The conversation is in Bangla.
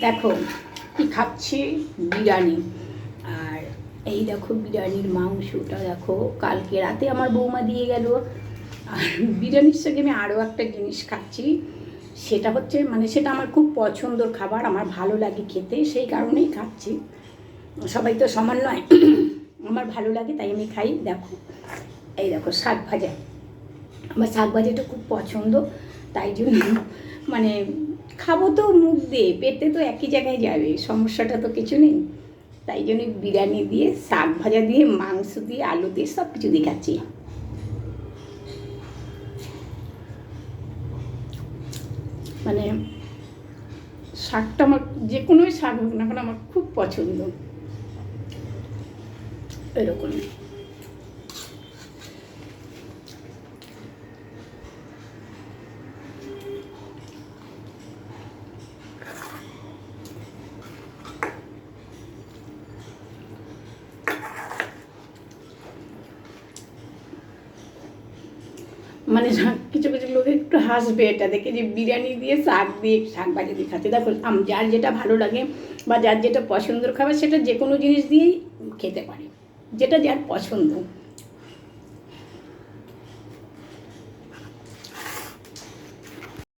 দেখো কি খাচ্ছি, বিরিয়ানি। আর এই দেখো বিরিয়ানির মাংসটা দেখো, কালকে রাতে আমার বৌমা দিয়ে গেল। আর বিরিয়ানির সঙ্গে আমি আরও একটা জিনিস খাচ্ছি, সেটা হচ্ছে মানে সেটা আমার খুব পছন্দর খাবার, আমার ভালো লাগে খেতে, সেই কারণেই খাচ্ছি। সবাই তো সমান নয়, আমার ভালো লাগে তাই আমি খাই। দেখো এই দেখো শাক ভাজা, আমার শাক ভাজাটা খুব পছন্দ, তাই জন্য মানে খাবো তো মুখ দিয়ে, পেটে তো একই জায়গায় যাবে, সমস্যাটা তো কিছু নেই। তাই জন্য বিরিয়ানি দিয়ে, শাক ভাজা দিয়ে, মাংস দিয়ে, আলু দিয়ে সব কিছু দিয়ে খাচ্ছি। মানে শাকটা আমার যে কোনোই শাক হোক না কেন আমার খুব পছন্দ, এরকম। মানে কিছু কিছু লোক একটু হাসবে এটা দেখে, যে বিরিয়ানি দিয়ে শাক দিয়ে, শাক ভাজি দিয়ে খাচ্ছে। দেখো যার যেটা ভালো লাগে বা যার যেটা পছন্দের খাবার, সেটা যে কোনো জিনিস দিয়েই খেতে পারে, যেটা যার পছন্দ।